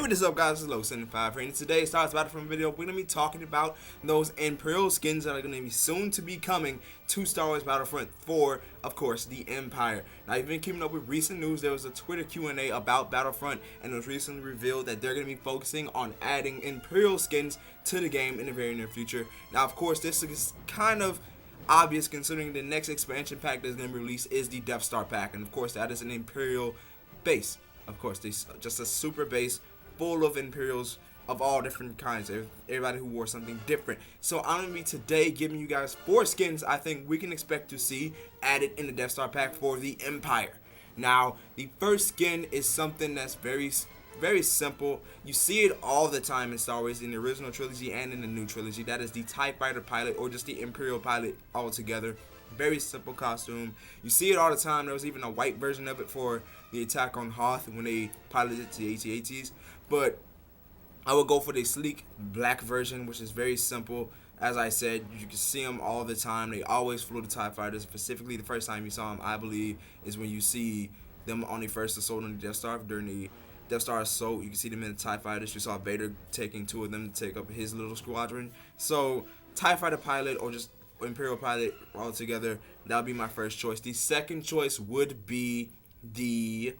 What is up, guys? It's Low75 here, and today's Star Wars Battlefront video, we're going to be talking about those Imperial skins that are going to be soon to be coming to Star Wars Battlefront for, of course, the Empire. Now, you've been keeping up with recent news. There was a Twitter Q&A about Battlefront, and it was recently revealed that they're going to be focusing on adding Imperial skins to the game in the very near future. Now, of course, this is kind of obvious considering the next expansion pack that's going to be released is the Death Star pack, and of course, that is an Imperial base. Of course, just a super base full of Imperials of all different kinds, everybody who wore something different. So I'm going to be today giving you guys 4 skins I think we can expect to see added in the Death Star pack for the Empire. Now, the first skin is something that's very simple. You see it all the time in Star Wars, in the original trilogy and in the new trilogy. That is the TIE Fighter pilot, or just the Imperial pilot altogether. Very simple costume. You see it all the time. There was even a white version of it for the attack on Hoth when they piloted it to the AT-ATs. But I would go for the sleek black version, which is very simple. As I said, you can see them all the time. They always flew the TIE Fighters. Specifically, the first time you saw them, I believe, is when you see them on the first assault on the Death Star. During the Death Star assault, you can see them in the TIE Fighters. You saw Vader taking 2 of them to take up his little squadron. So, TIE Fighter pilot or just Imperial pilot altogether, that would be my first choice. The second choice would be the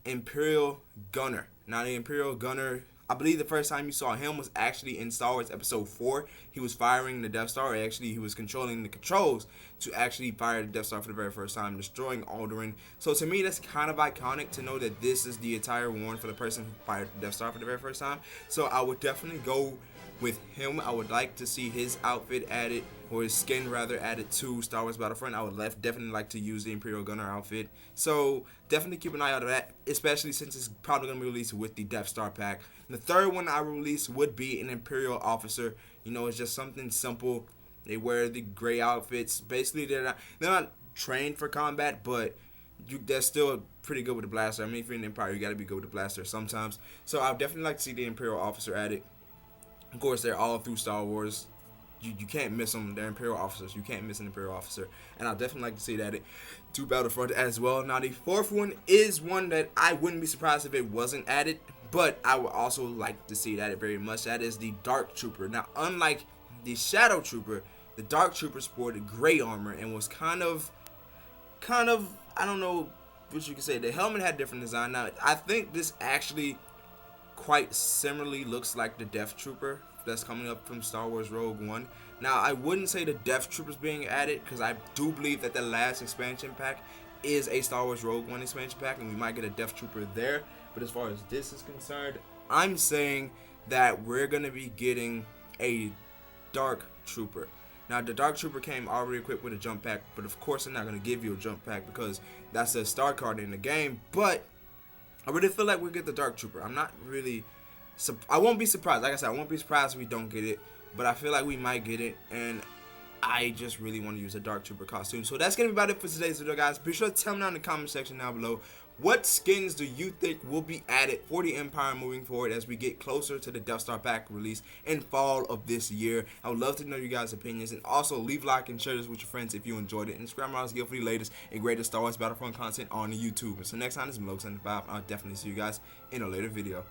Imperial Gunner. Now, the Imperial Gunner, I believe the first time you saw him was actually in Star Wars Episode 4. He was firing the Death Star. Actually, he was controlling the controls to actually fire the Death Star for the very first time, destroying Alderaan. So to me, that's kind of iconic to know that this is the attire worn for the person who fired the Death Star for the very first time. So I would definitely go with him. I would like to see his outfit added, or his skin rather, added to Star Wars Battlefront. I would definitely like to use the Imperial Gunner outfit. So definitely keep an eye out of that, especially since it's probably going to be released with the Death Star pack. And the third one I will release would be an Imperial officer. You know, it's just something simple. They wear the gray outfits. Basically, they're not trained for combat, but they're still pretty good with the blaster. I mean, if you're in the Empire, you got to be good with the blaster sometimes. So I would definitely like to see the Imperial officer added. Of course, they're all through Star Wars. You can't miss them. They're Imperial officers. You can't miss an Imperial officer. And I'd definitely like to see that to Battlefront as well. Now, the fourth one is one that I wouldn't be surprised if it wasn't added, but I would also like to see it added very much. That is the Dark Trooper. Now, unlike the Shadow Trooper, the Dark Trooper sported gray armor and was kind of, I don't know what you can say. The helmet had different design. Now, I think this actually quite similarly looks like the Death Trooper that's coming up from Star Wars Rogue One. Now, I wouldn't say the Death Trooper's being added, because I do believe that the last expansion pack is a Star Wars Rogue One expansion pack, and we might get a Death Trooper there. But as far as this is concerned, I'm saying that we're going to be getting a Dark Trooper. Now, the Dark Trooper came already equipped with a jump pack, but of course they're not going to give you a jump pack because that's a star card in the game. But I really feel like we'll get the Dark Trooper. I'm not really, I won't be surprised. Like I said, I won't be surprised if we don't get it, but I feel like we might get it, and I just really want to use a Dark Trooper costume. So that's going to be about it for today's video, guys. Be sure to tell me down in the comment section down below, what skins do you think will be added for the Empire moving forward as we get closer to the Death Star pack release in fall of this year? I would love to know you guys' opinions, and also leave a like and share this with your friends if you enjoyed it, and subscribe to for the latest and greatest Star Wars Battlefront content on YouTube. And so next time, this is Low75. I'll definitely see you guys in a later video.